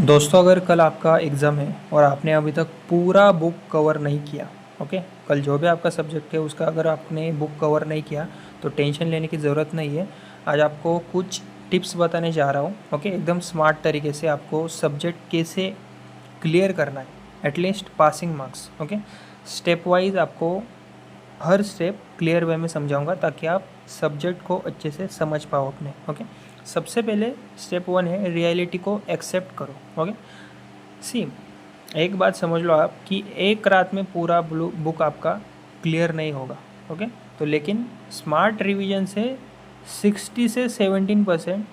दोस्तों, अगर कल आपका एग्ज़ाम है और आपने अभी तक पूरा बुक कवर नहीं किया, ओके, कल जो भी आपका सब्जेक्ट है उसका अगर आपने बुक कवर नहीं किया तो टेंशन लेने की ज़रूरत नहीं है। आज आपको कुछ टिप्स बताने जा रहा हूँ, ओके, एकदम स्मार्ट तरीके से आपको सब्जेक्ट कैसे क्लियर करना है, at least passing marks, okay. Step wise आपको हर स्टेप क्लियर वे में समझाऊंगा ताकि आप सब्जेक्ट को अच्छे से समझ पाओ अपने, ओके। सबसे पहले स्टेप 1 है रियलिटी को एक्सेप्ट करो, ओके। सी, एक बात समझ लो आप कि एक रात में पूरा बुक आपका क्लियर नहीं होगा, ओके। तो लेकिन स्मार्ट रिवीजन से 60 से 17%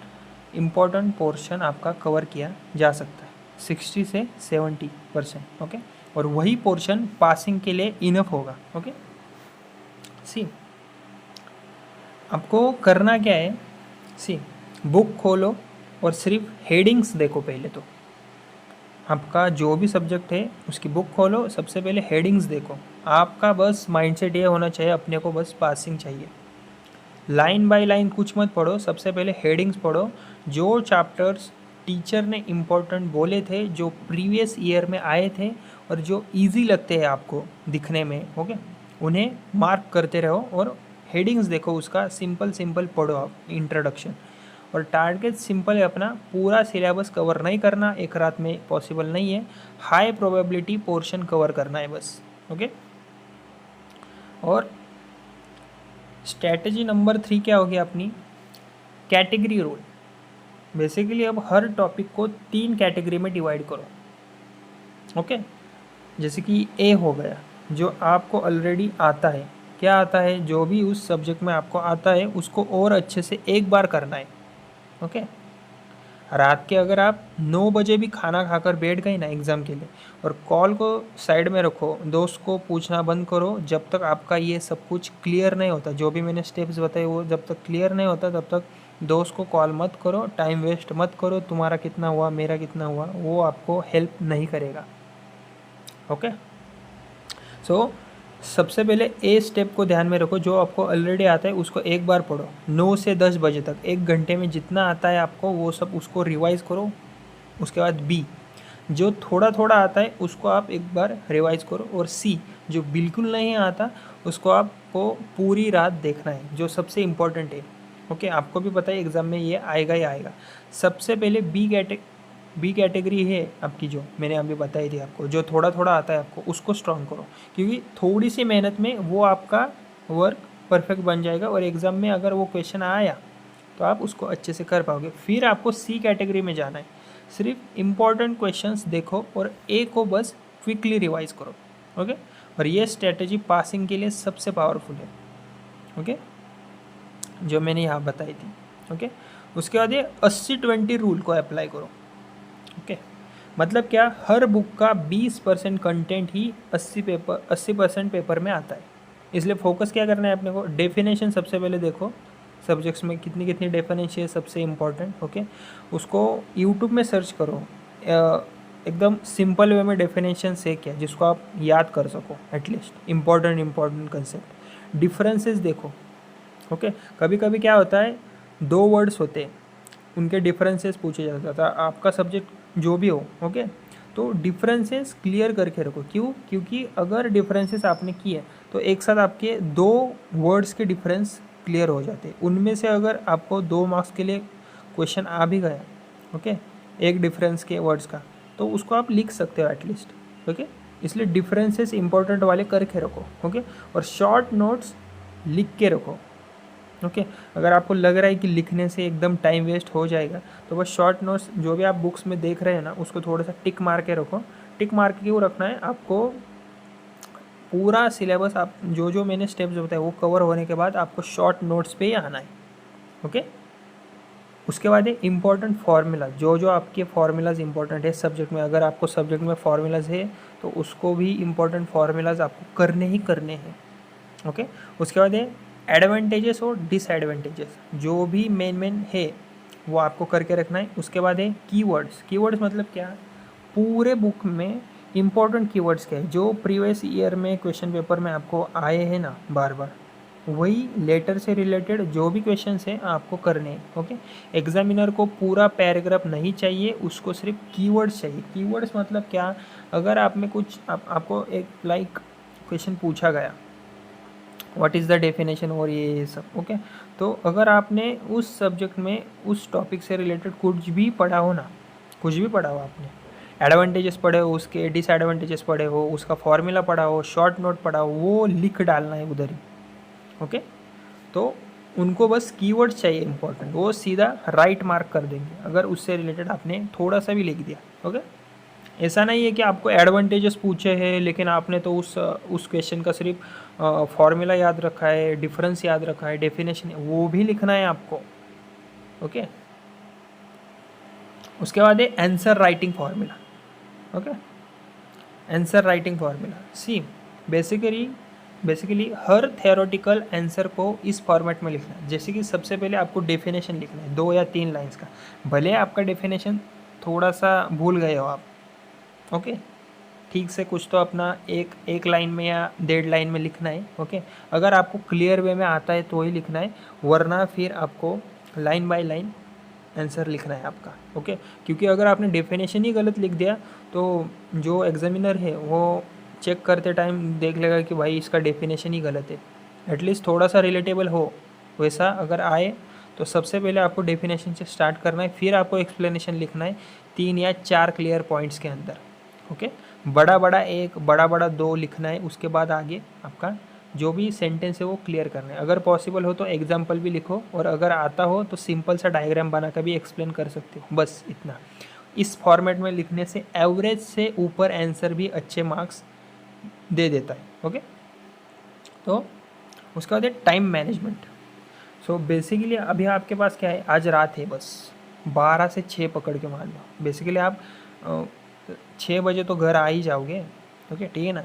इम्पॉर्टेंट पोर्शन आपका कवर किया जा सकता है, 60 से 70%, ओके। और वही पोर्शन पासिंग के लिए इनफ होगा, ओके। सी, आपको करना क्या है, सी, बुक खोलो और सिर्फ हेडिंग्स देखो। पहले तो आपका जो भी सब्जेक्ट है उसकी बुक खोलो, सबसे पहले हेडिंग्स देखो। आपका बस माइंडसेट ये होना चाहिए, अपने को बस पासिंग चाहिए। लाइन बाय लाइन कुछ मत पढ़ो, सबसे पहले हेडिंग्स पढ़ो। जो चैप्टर्स टीचर ने इम्पोर्टेंट बोले थे, जो प्रीवियस ईयर में आए थे और जो इजी लगते हैं आपको दिखने में, ओके, उन्हें मार्क करते रहो और हेडिंग्स देखो, उसका सिंपल सिंपल पढ़ो आप, इंट्रोडक्शन। और टारगेट सिंपल है अपना, पूरा सिलेबस कवर नहीं करना, एक रात में पॉसिबल नहीं है। हाई प्रोबेबिलिटी पोर्शन कवर करना है बस, ओके। और स्ट्रैटेजी नंबर 3 क्या होगी अपनी, कैटेगरी रूल। बेसिकली अब हर टॉपिक को 3 कैटेगरी में डिवाइड करो, ओके। जैसे कि ए हो गया, जो आपको ऑलरेडी आता है। क्या आता है? जो भी उस सब्जेक्ट में आपको आता है उसको और अच्छे से एक बार करना है, ओके। रात के अगर आप 9 बजे भी खाना खाकर बैठ गए ना एग्ज़ाम के लिए, और कॉल को साइड में रखो, दोस्त को पूछना बंद करो, जब तक आपका ये सब कुछ क्लियर नहीं होता, जो भी मैंने स्टेप्स बताए वो जब तक क्लियर नहीं होता तब तक दोस्त को कॉल मत करो, टाइम वेस्ट मत करो। तुम्हारा कितना हुआ, मेरा कितना हुआ, वो आपको हेल्प नहीं करेगा, ओके। सो सबसे पहले ए स्टेप को ध्यान में रखो, जो आपको ऑलरेडी आता है उसको एक बार पढ़ो। 9 से 10 बजे तक 1 घंटे में जितना आता है आपको वो सब उसको रिवाइज़ करो। उसके बाद बी, जो थोड़ा थोड़ा आता है उसको आप एक बार रिवाइज़ करो। और सी, जो बिल्कुल नहीं आता उसको आपको पूरी रात देखना है, जो सबसे इम्पोर्टेंट है, ओके। आपको भी पता है एग्ज़ाम में ये आएगा ही आएगा। सबसे पहले बी कैटेगरी है आपकी, जो मैंने अभी बताई थी आपको, जो थोड़ा थोड़ा आता है आपको उसको स्ट्रॉन्ग करो, क्योंकि थोड़ी सी मेहनत में वो आपका वर्क परफेक्ट बन जाएगा और एग्ज़ाम में अगर वो क्वेश्चन आया तो आप उसको अच्छे से कर पाओगे। फिर आपको सी कैटेगरी में जाना है, सिर्फ इम्पॉर्टेंट क्वेश्चंस देखो और ए को बस क्विकली रिवाइज करो, ओके। और ये स्ट्रेटजी पासिंग के लिए सबसे पावरफुल है, ओके, जो मैंने यहाँ बताई थी, ओके। उसके बाद ये 80-20 रूल को अप्लाई करो, ओके। मतलब क्या, हर बुक का 20% कंटेंट ही 80% पेपर में आता है। इसलिए फोकस क्या करना है अपने को, डेफिनेशन सबसे पहले देखो, सब्जेक्ट्स में कितनी कितनी डेफिनेशन है सबसे इम्पॉर्टेंट, ओके। उसको यूट्यूब में सर्च करो, एकदम सिंपल वे में डेफिनेशन से क्या, जिसको आप याद कर सको, एटलीस्ट इम्पॉर्टेंट कंसेप्ट। डिफरेंसेस देखो, ओके। कभी कभी क्या होता है, 2 वर्ड्स होते हैं, उनके डिफरेंसेस पूछे जाता था, आपका सब्जेक्ट जो भी हो, ओके। तो डिफरेंसेस क्लियर करके रखो। क्यों? क्योंकि अगर डिफरेंसेस आपने किए तो एक साथ आपके 2 वर्ड्स के डिफरेंस क्लियर हो जाते हैं। उनमें से अगर आपको 2 मार्क्स के लिए क्वेश्चन आ भी गया, ओके, एक डिफरेंस के वर्ड्स का, तो उसको आप लिख सकते हो एटलीस्ट, ओके। इसलिए डिफरेंसेस इंपॉर्टेंट वाले करके रखो, ओके। और शॉर्ट नोट्स लिख के रखो, ओके। अगर आपको लग रहा है कि लिखने से एकदम टाइम वेस्ट हो जाएगा तो बस शॉर्ट नोट्स जो भी आप बुक्स में देख रहे हैं ना, उसको थोड़ा सा टिक मार के रखो। टिक मार के क्यों रखना है आपको, पूरा सिलेबस आप जो जो मैंने स्टेप्स बताए वो कवर होने के बाद आपको शॉर्ट नोट्स पे ही आना है, ओके। उसके बाद है इंपॉर्टेंट फार्मूला, जो जो आपके फार्मूलाज इंपॉर्टेंट है सब्जेक्ट में, अगर आपको सब्जेक्ट में फार्मूलाज है तो उसको भी इंपॉर्टेंट फार्मूलाज आपको करने ही करने हैं, ओके। उसके बाद है एडवांटेजेस और डिसएडवांटेजेस, जो भी मेन है वो आपको करके रखना है। उसके बाद है कीवर्ड्स। कीवर्ड्स मतलब क्या, पूरे बुक में इंपॉर्टेंट कीवर्ड्स क्या है, जो प्रीवियस ईयर में क्वेश्चन पेपर में आपको आए हैं ना बार बार, वही लेटर से रिलेटेड जो भी क्वेश्चंस हैं आपको करने हैं। ओके, एग्जामिनर को पूरा पैराग्राफ नहीं चाहिए, उसको सिर्फ कीवर्ड्स चाहिए। कीवर्ड्स मतलब क्या, अगर आप में कुछ आपको एक लाइक क्वेश्चन पूछा गया, व्हाट इज़ द डेफिनेशन और ये सब, ओके, तो अगर आपने उस सब्जेक्ट में उस टॉपिक से रिलेटेड कुछ भी पढ़ा हो ना, कुछ भी पढ़ा हो आपने, एडवांटेजेस पढ़े हो उसके, डिसएडवांटेजेस पढ़े हो, उसका फॉर्मूला पढ़ा हो, शॉर्ट नोट पढ़ा हो, वो लिख डालना है उधर ही। ओके, तो उनको बस कीवर्ड्स चाहिए इंपॉर्टेंट, वो सीधा राइट मार्क कर देंगे अगर उससे रिलेटेड आपने थोड़ा सा भी लिख दिया। ओके, ऐसा नहीं है कि आपको एडवांटेजेस पूछे हैं लेकिन आपने तो उस क्वेश्चन का सिर्फ फॉर्मूला याद रखा है, डिफरेंस याद रखा है, डेफिनेशन वो भी लिखना है आपको। ओके, उसके बाद है answer writing formula. Okay, answer writing formula, see basically हर थ्योरेटिकल आंसर को इस फॉर्मेट में लिखना है। जैसे कि सबसे पहले आपको डेफिनेशन लिखना है 2 या 3 लाइंस का, भले आपका डेफिनेशन थोड़ा सा भूल गए हो आप। ओके, ठीक से कुछ तो अपना एक लाइन में या 1.5 लाइन में लिखना है। ओके, अगर आपको क्लियर वे में आता है तो ही लिखना है, वरना फिर आपको लाइन बाय लाइन आंसर लिखना है आपका। ओके, क्योंकि अगर आपने डेफिनेशन ही गलत लिख दिया तो जो एग्जामिनर है वो चेक करते टाइम देख लेगा कि भाई इसका डेफिनेशन ही गलत है। एटलीस्ट थोड़ा सा रिलेटेबल हो वैसा अगर आए तो सबसे पहले आपको डेफिनेशन से स्टार्ट करना है, फिर आपको एक्सप्लेनेशन लिखना है 3 या 4 क्लियर पॉइंट्स के अंदर। ओके, बड़ा बड़ा 1, बड़ा बड़ा 2 लिखना है, उसके बाद आगे आपका जो भी सेंटेंस है वो क्लियर करना है। अगर पॉसिबल हो तो एग्जाम्पल भी लिखो, और अगर आता हो तो सिंपल सा डायग्राम बना कर भी एक्सप्लेन कर सकते हो, बस इतना। इस फॉर्मेट में लिखने से एवरेज से ऊपर आंसर भी अच्छे मार्क्स दे देता है। ओके, तो उसके बाद है टाइम मैनेजमेंट। सो बेसिकली अभी आपके पास क्या है, आज रात है, बस 12 से 6 पकड़ के मान लो। बेसिकली आप 6 बजे तो घर आ ही जाओगे। ओके, ठीक है ना,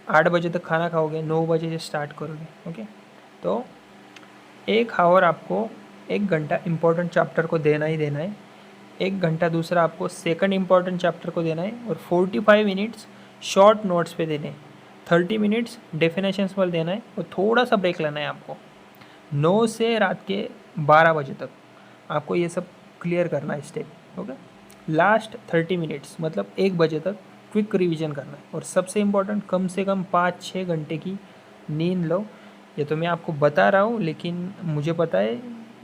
8 बजे तक खाना खाओगे, 9 बजे से स्टार्ट करोगे। ओके, तो 1 आवर आपको 1 घंटा इम्पोर्टेंट चैप्टर को देना ही देना है, 1 घंटा दूसरा आपको सेकंड इम्पॉर्टेंट चैप्टर को देना है, और 45 मिनट्स शॉर्ट नोट्स पे देने हैं, 30 मिनट्स डेफिनेशंस पर देना है, और थोड़ा सा ब्रेक लेना है आपको। 9 से रात के 12 बजे तक आपको ये सब क्लियर करना है स्टेप। ओके, लास्ट 30 मिनट्स मतलब 1 बजे तक क्विक रिवीजन करना है, और सबसे इम्पोर्टेंट कम से कम 5-6 घंटे की नींद लो। ये तो मैं आपको बता रहा हूँ, लेकिन मुझे पता है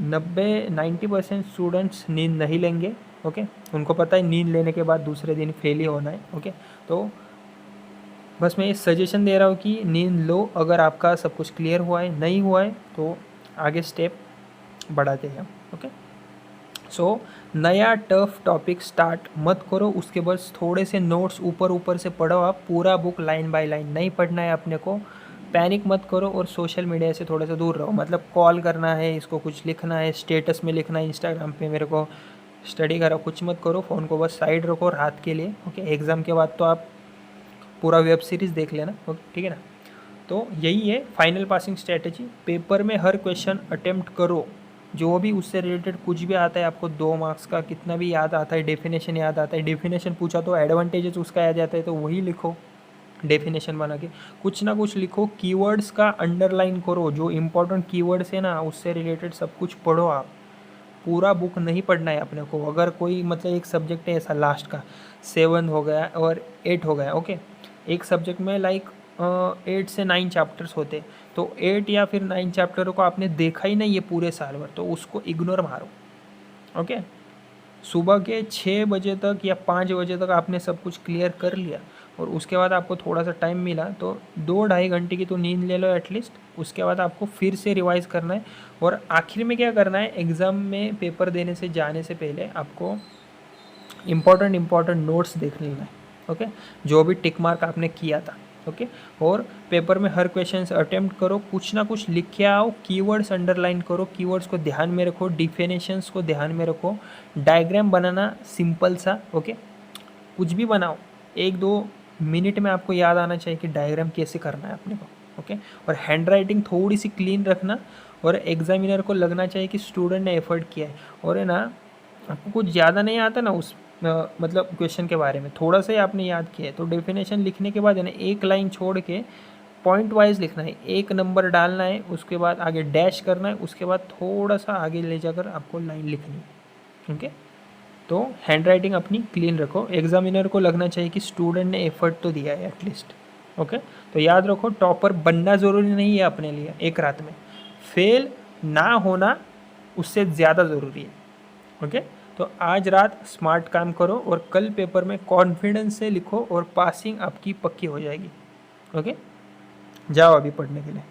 90% स्टूडेंट्स नींद नहीं लेंगे। ओके, उनको पता है नींद लेने के बाद दूसरे दिन फेल ही होना है। ओके, तो बस मैं ये सजेशन दे रहा हूँ कि नींद लो, अगर आपका सब कुछ क्लियर हुआ है, नहीं हुआ है तो आगे स्टेप बढ़ाते हैं। ओके, सो नया टफ टॉपिक स्टार्ट मत करो, उसके बस थोड़े से नोट्स ऊपर ऊपर से पढ़ो। आप पूरा बुक लाइन बाय लाइन नहीं पढ़ना है अपने को, पैनिक मत करो, और सोशल मीडिया से थोड़ा सा दूर रहो। मतलब कॉल करना है, इसको कुछ लिखना है, स्टेटस में लिखना है इंस्टाग्राम पे मेरे को स्टडी करो, कुछ मत करो, फ़ोन को बस साइड रखो रात के लिए। ओके, एग्ज़ाम के बाद तो आप पूरा वेब सीरीज़ देख लेना। ओके, ठीक है ना, तो यही है फाइनल पासिंग स्ट्रेटजी। पेपर में हर क्वेश्चन अटेम्प्ट करो, जो भी उससे रिलेटेड कुछ भी आता है आपको 2 मार्क्स का, कितना भी याद आता है, डेफिनेशन याद आता है, डेफिनेशन पूछा तो एडवांटेजेस उसका याद आता है तो वही लिखो, डेफिनेशन बना के कुछ ना कुछ लिखो। कीवर्ड्स का अंडरलाइन करो, जो इंपॉर्टेंट कीवर्ड्स है ना उससे रिलेटेड सब कुछ पढ़ो। आप पूरा बुक नहीं पढ़ना है अपने को। अगर कोई मतलब एक सब्जेक्ट है ऐसा लास्ट का 7 हो गया और 8 हो गया, ओके, एक सब्जेक्ट में लाइक 8 से 9 चैप्टर्स होते, तो 8 या फिर 9 चैप्टरों को आपने देखा ही नहीं है पूरे साल भर, तो उसको इग्नोर मारो। ओके, सुबह के 6 बजे तक या 5 बजे तक आपने सब कुछ क्लियर कर लिया, और उसके बाद आपको थोड़ा सा टाइम मिला तो 2-2.5 घंटे की तो नींद ले लो एटलीस्ट। उसके बाद आपको फिर से रिवाइज करना है, और आखिर में क्या करना है, एग्ज़ाम में पेपर देने से जाने से पहले आपको इम्पॉर्टेंट नोट्स देख लेना है। ओके, जो भी टिक मार्क आपने किया था। ओके, और पेपर में हर क्वेश्चन अटेम्प्ट करो, कुछ ना कुछ लिख के आओ, कीवर्ड्स अंडरलाइन करो, कीवर्ड्स को ध्यान में रखो, डिफिनेशंस को ध्यान में रखो, डायग्राम बनाना सिंपल सा। ओके, कुछ भी बनाओ, 1-2 मिनट में आपको याद आना चाहिए कि डायग्राम कैसे करना है अपने को। ओके, और हैंड राइटिंग थोड़ी सी क्लीन रखना, और एग्जामिनर को लगना चाहिए कि स्टूडेंट ने एफर्ट किया है। और है ना, आपको कुछ ज़्यादा नहीं आता ना उस मतलब क्वेश्चन के बारे में, थोड़ा सा ही आपने याद किया है, तो डेफिनेशन लिखने के बाद है ना 1 लाइन छोड़ के पॉइंट वाइज लिखना है, एक नंबर डालना है, उसके बाद आगे डैश करना है, उसके बाद थोड़ा सा आगे ले जाकर आपको लाइन लिखनी है। ओके, तो हैंड राइटिंग अपनी क्लीन रखो। एग्जामिनर को लगना चाहिए कि स्टूडेंट ने एफर्ट तो दिया है एटलीस्ट। ओके, तो याद रखो टॉपर बनना ज़रूरी नहीं है अपने लिए एक रात में, फेल ना होना उससे ज़्यादा ज़रूरी है। ओके, तो आज रात स्मार्ट काम करो और कल पेपर में कॉन्फिडेंस से लिखो और पासिंग आपकी पक्की हो जाएगी। ओके, जाओ अभी पढ़ने के लिए।